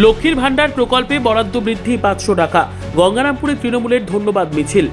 লক্ষ্মীর ভান্ডার প্রকল্পে বরাদ্দ বৃদ্ধি 500 টাকা। গঙ্গারামপুরে তৃণমূলের ধন্যবাদ মিছিল।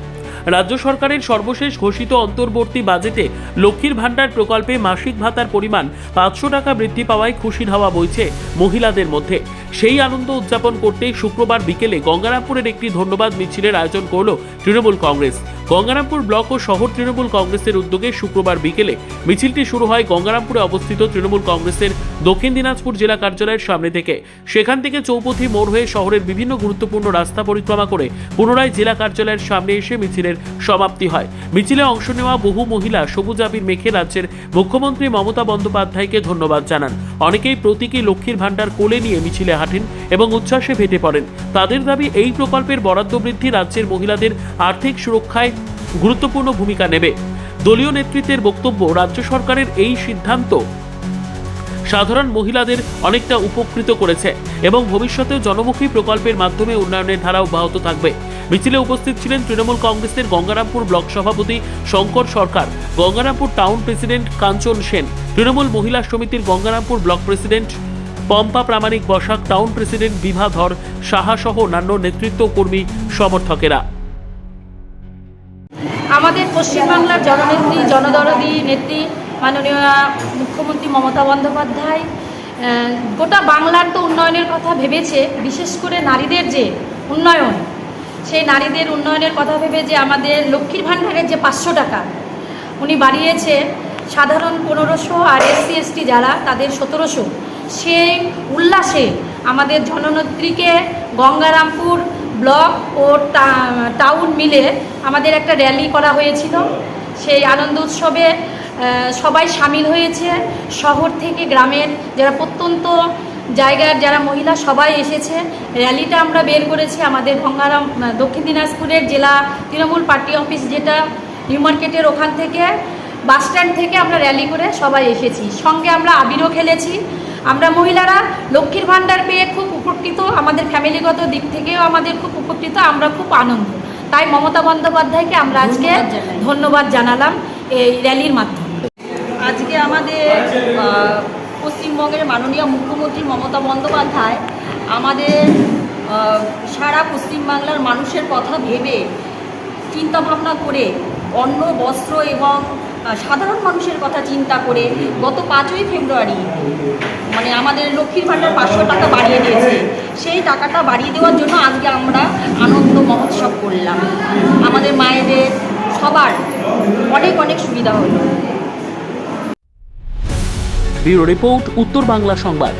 রাজ্য সরকারের সর্বশেষ ঘোষিত অন্তর্বর্তী বাজেটে লক্ষ্মীর ভান্ডার প্রকল্পে মাসিক ভাতার পরিমাণ 500 টাকা বৃদ্ধি পাওয়ায় খুশির হাওয়া বইছে মহিলাদের মধ্যে। সেই আনন্দ উদযাপন করতে শুক্রবার বিকেলে গঙ্গারামপুরের একটি ধন্যবাদ মিছিলের আয়োজন করল তৃণমূল কংগ্রেস। গঙ্গারামপুর ব্লক ও শহর তৃণমূল কংগ্রেসের উদ্যোগে শুক্রবার বিকেলে মিছিলটি শুরু হয় গঙ্গারামপুরে অবস্থিত তৃণমূল কংগ্রেসের দক্ষিণ দিনাজপুর জেলা কার্যালয়ের সামনে থেকে। সেখান থেকে চৌপথি মোড় হয়ে শহরের বিভিন্ন গুরুত্বপূর্ণ রাস্তা পরিক্রমা করে পুনরায় জেলা কার্যালয়ের সামনে এসে মিছিলের সমাপ্তি হয়। মিছিলে অংশ নেওয়া বহু মহিলা সবুজ আবির মেখে রাজ্যের মুখ্যমন্ত্রী মমতা বন্দ্যোপাধ্যায়কে ধন্যবাদ জানান। অনেকেই প্রতীকী লক্ষ্মীর ভান্ডার কোলে নিয়ে মিছিলে হাঁটেন এবং উচ্ছ্বাসে ফেটে পড়েন। তাদের দাবি, এই প্রকল্পের বরাদ্দ বৃদ্ধি রাজ্যের মহিলাদের আর্থিক সুরক্ষায় গুরুত্বপূর্ণ ভূমিকা নেবে। দলীয় নেতৃত্বের বক্তব্য, রাজ্য সরকারের এই সিদ্ধান্ত সাধারণ মহিলাদের অনেকটা উপকৃত করেছে এবং ভবিষ্যতেও জনমুখী প্রকল্পের মাধ্যমে উন্নয়নের ধারা অব্যাহত থাকবে। মিছিলে উপস্থিত ছিলেন তৃণমূল কংগ্রেসের গঙ্গারামপুর ব্লক সভাপতি শঙ্কর সরকার, গঙ্গারামপুর টাউন প্রেসিডেন্ট কাঞ্চন সেন, তৃণমূল মহিলা সমিতির গঙ্গারামপুর ব্লক প্রেসিডেন্ট পম্পা প্রামাণিক বসাক, টাউন প্রেসিডেন্ট বিভা ধর সাহা সহ অন্যান্য নেতৃত্ব কর্মী সমর্থকেরা। আমাদের পশ্চিমবাংলার জননেত্রী, জনদরদী নেত্রী মাননীয় মুখ্যমন্ত্রী মমতা বন্দ্যোপাধ্যায় গোটা বাংলার তো উন্নয়নের কথা ভেবেছে। বিশেষ করে নারীদের যে উন্নয়ন, সেই নারীদের উন্নয়নের কথা ভেবে যে আমাদের লক্ষ্মীর ভান্ডারের যে 500 টাকা উনি বাড়িয়েছে, সাধারণ 1500 আর SC ST যারা তাদের 1700। সেই উল্লাসে আমাদের জননেত্রীকে গঙ্গারামপুর ব্লক ও টাউন মিলে আমাদের একটা র্যালি করা হয়েছিল। সেই আনন্দ উৎসবে সবাই সামিল হয়েছে। শহর থেকে গ্রামের যারা প্রত্যন্ত জায়গার যারা মহিলা সবাই এসেছে। র্যালিটা আমরা বের করেছি আমাদের দক্ষিণ দিনাজপুরের জেলা তৃণমূল পার্টি অফিস, যেটা নিউ মার্কেটের ওখান থেকে বাস স্ট্যান্ড থেকে আমরা র্যালি করে সবাই এসেছি। সঙ্গে আমরা আবিরও খেলেছি। আমরা মহিলারা লক্ষ্মীর ভান্ডার পেয়ে খুব উপকৃত, আমাদের ফ্যামিলিগত দিক থেকেও আমাদের খুব উপকৃত, আমরা খুব আনন্দ। তাই মমতা বন্দ্যোপাধ্যায়কে আমরা আজকে ধন্যবাদ জানালাম এই র্যালির মাধ্যমে। আজকে আমাদের পশ্চিমবঙ্গের মাননীয় মুখ্যমন্ত্রী মমতা বন্দ্যোপাধ্যায় আমাদের সারা পশ্চিমবাংলার মানুষের কথা ভেবে চিন্তাভাবনা করে অন্ন, বস্ত্র এবং সাধারণ মানুষের কথা চিন্তা করে গত 5ই ফেব্রুয়ারি আমাদের লক্ষ্মীর ভান্ডার 500 টাকা বাড়িয়ে দিয়েছে। সেই টাকাটা বাড়িয়ে দেওয়ার জন্য আজকে আমরা আনন্দ মহোৎসব করলাম। আমাদের মায়েদের সবার অনেক অনেক সুবিধা হলো। ব্যুরো রিপোর্ট, উত্তর বাংলা সংবাদ।